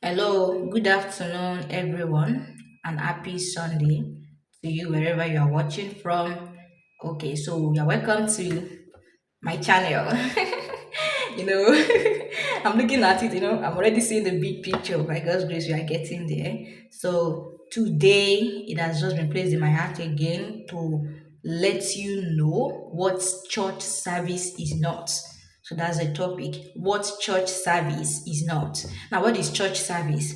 Hello, good afternoon, everyone, and happy Sunday to you wherever you are watching from. Okay, so you're welcome to my channel. you know, I'm looking at it, I'm already seeing the big picture. By God's grace, we are getting there. So today, it has just been placed in my heart again to let you know what church service is not. So that's the topic. What church service is not. Now, what is church service?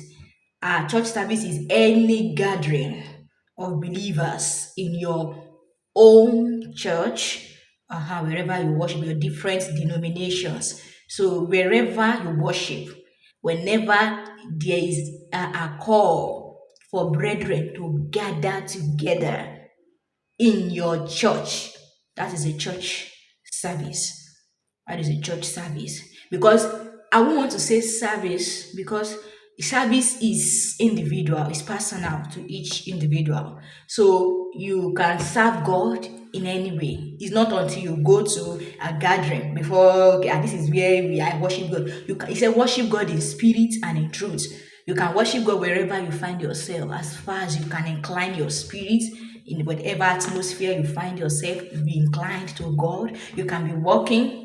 Church service is any gathering of believers in your own church, wherever you worship, your different denominations. So wherever you worship, whenever there is a call for brethren to gather together in your church, that is a church service. That is a church service. Because I won't want to say service because service is individual, it's personal to each individual. So you can serve God in any way. It's not until you go to a gathering before, okay, this is where I worship God. He said worship God in spirit and in truth. You can worship God wherever you find yourself, as far as you can incline your spirit in whatever atmosphere you find yourself, be inclined to God. You can be walking,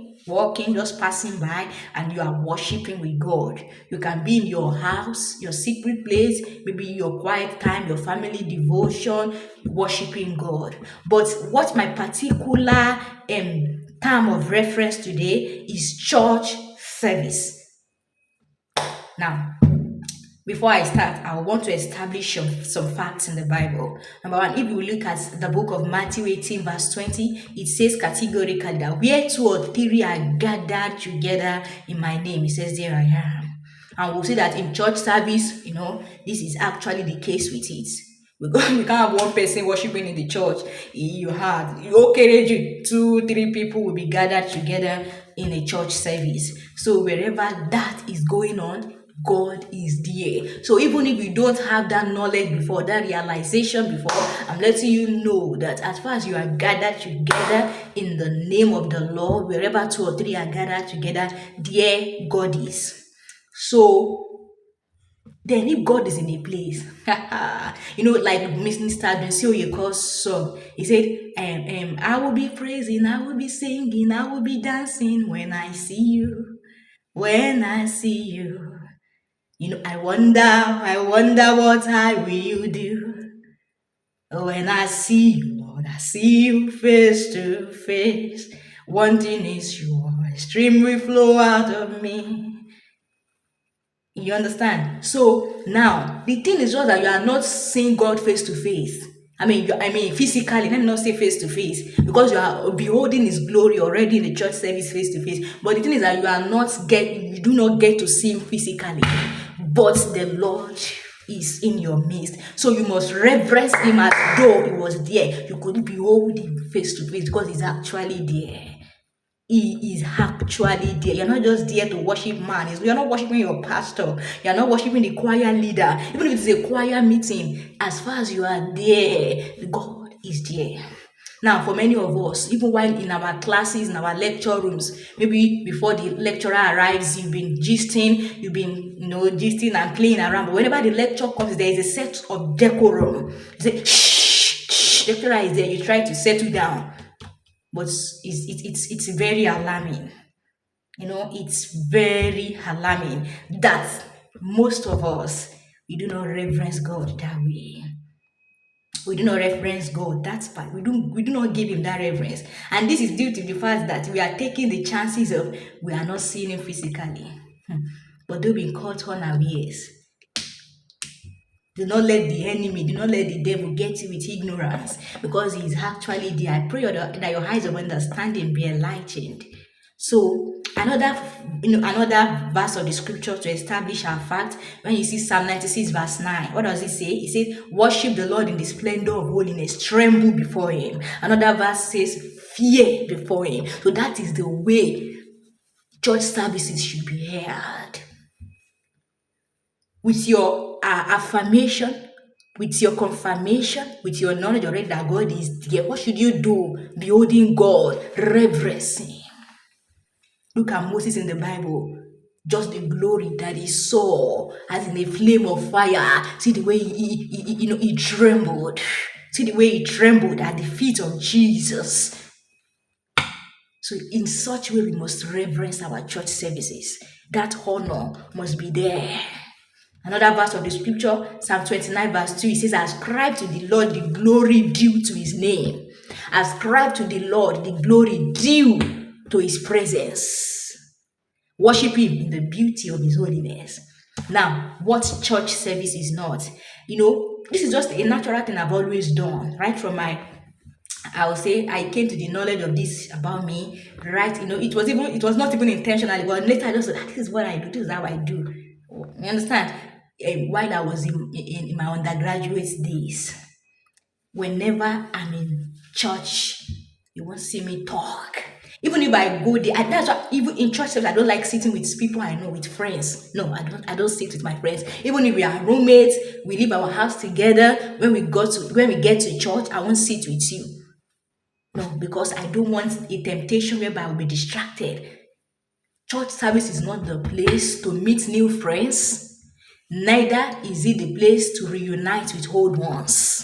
just passing by, and you are worshiping with God. You can be in your house, your secret place, maybe your quiet time, your family devotion, worshiping God. But what my particular term of reference today is church service. Now, before I start, I want to establish some facts in the Bible. Number one, if you look at the book of Matthew 18, verse 20, it says categorically that where two or three are gathered together in my name, it says, there I am. And we'll see that in church service, this is actually the case with it. We can't have one person worshiping in the church. You have, okay, 2, 3 people will be gathered together in a church service. So wherever that is going on, God is there. So even if you don't have that knowledge before, that realization before, I'm letting you know that as far as you are gathered together in the name of the Lord, wherever 2 or 3 are gathered together, there God is. So then if God is in a place, like Mr. Dunsi Oyeko's song, he said, I will be praising, I will be singing, I will be dancing when I see you, when I see you. I wonder what I will do when I see you, Lord. I see you face to face. One thing is sure, a stream will flow out of me. You understand? So now the thing is just that you are not seeing God face to face. I mean, physically. Let me not say face to face, because you are beholding His glory already in the church service face to face. But the thing is that you do not get to see Him physically, but the Lord is in your midst. So you must reverence Him as though He was there. You could behold Him face to face because He's actually there. He is actually there. You're not just there to worship man. You're not worshiping your pastor. You're not worshiping the choir leader. Even if it's a choir meeting, as far as you are there, God is there. Now, for many of us, even while in our classes, in our lecture rooms, maybe before the lecturer arrives, you've been gisting, gisting and playing around. But whenever the lecture comes, there is a set of decorum. You say, shh, shh, lecturer is there. You try to settle down. But it's very alarming. It's very alarming that most of us, we do not reverence God that way. We do not reverence God. That's part. We do not give Him that reverence. And this is due to the fact that we are taking the chances of we are not seeing Him physically. But they've been caught unawares. Do not let the enemy, do not let the devil get you with ignorance, because he is actually there. I pray that your eyes of understanding be enlightened. So another verse of the scripture to establish our fact, when you see Psalm 96 verse 9, what does it say? It says, worship the Lord in the splendor of holiness, tremble before Him. Another verse says, fear before Him. So that is the way church services should be held. With your affirmation, with your confirmation, with your knowledge already that God is there, what should you do? Beholding God, reverencing. Look at Moses in the Bible. just the glory that he saw as in a flame of fire. See the way he trembled. See the way he trembled at the feet of Jesus. So in such way, we must reverence our church services. That honor must be there. Another verse of the scripture, Psalm 29 verse 2, it says, ascribe to the Lord the glory due to his name. Ascribe to the Lord the glory due to his presence. Worship him in the beauty of his holiness. Now, what church service is not? This is just a natural thing I've always done, right from I would say I came to the knowledge of this about me, right? It was not even intentionally, but later I just said, this is what I do, this is how I do. You understand? While I was in my undergraduate days, whenever I'm in church, you won't see me talk. Even if I go there, and that's why even in church service, I don't like sitting with people I know, with friends. No, I don't sit with my friends. Even if we are roommates, we leave our house together. When we get to church, I won't sit with you. No, because I don't want a temptation whereby I will be distracted. Church service is not the place to meet new friends, neither is it the place to reunite with old ones.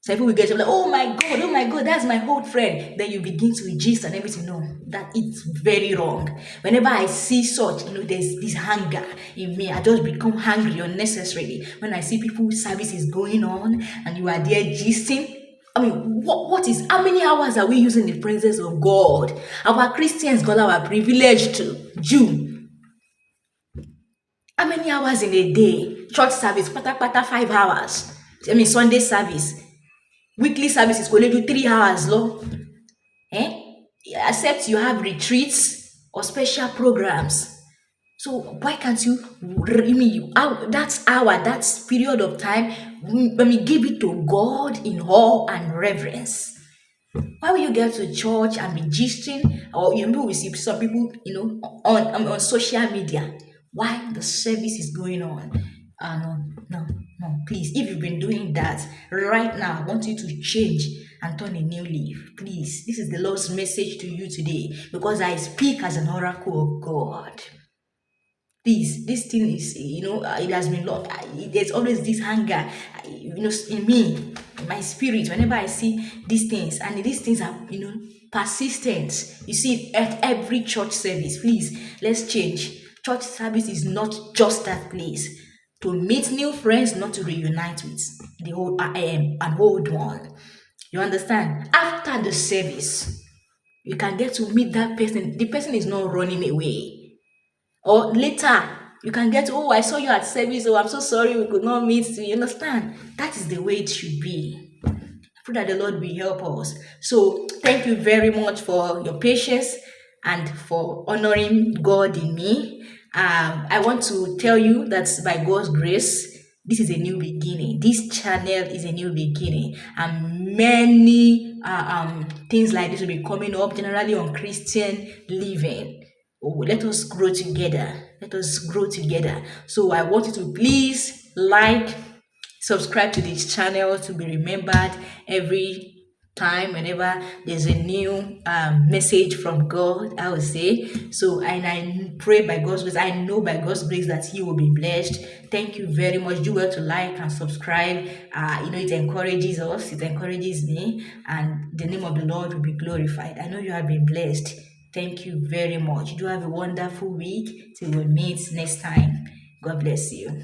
So people will get like, oh my God, that's my old friend. Then you begin to gist and everything. No, that it's very wrong. Whenever I see such, there's this hunger in me. I just become hungry unnecessarily. When I see people's services going on and you are there gisting, how many hours are we using the presence of God? Our Christians got our privilege to Jew. How many hours in a day? Church service, pata 5 hours. Sunday service. Weekly service is going to do 3 hours long. Except you have retreats or special programs. So why can't you, that period of time, when we give it to God in awe and reverence? Why will you get to church and be gisting? Or we see some people, on social media. Why the service is going on? No, please. If you've been doing that right now, I want you to change and turn a new leaf. Please, this is the Lord's message to you today, because I speak as an oracle of God. Please, this thing is, it has been long. There's always this hunger, in me, in my spirit, whenever I see these things, and these things are, persistent. You see it at every church service. Please, let's change. Church service is not just that place to meet new friends, not to reunite with the old an old one. You understand? After the service, you can get to meet that person. The person is not running away. Or later, you can get, oh, I saw you at service. Oh, I'm so sorry we could not meet. You understand? That is the way it should be. I pray that the Lord will help us. So thank you very much for your patience and for honoring God in me. I want to tell you that by God's grace, this is a new beginning. This channel is a new beginning, and many things like this will be coming up generally on Christian living. Oh, let us grow together. Let us grow together. So I want you to please subscribe to this channel to be remembered every time whenever there's a new message from God, I would say. So, and I pray by God's grace, I know by God's grace that you will be blessed. Thank you very much. Do well to like and subscribe. It encourages us, it encourages me, and the name of the Lord will be glorified. I know you have been blessed. Thank you very much. Do have a wonderful week till we meet next time. God bless you.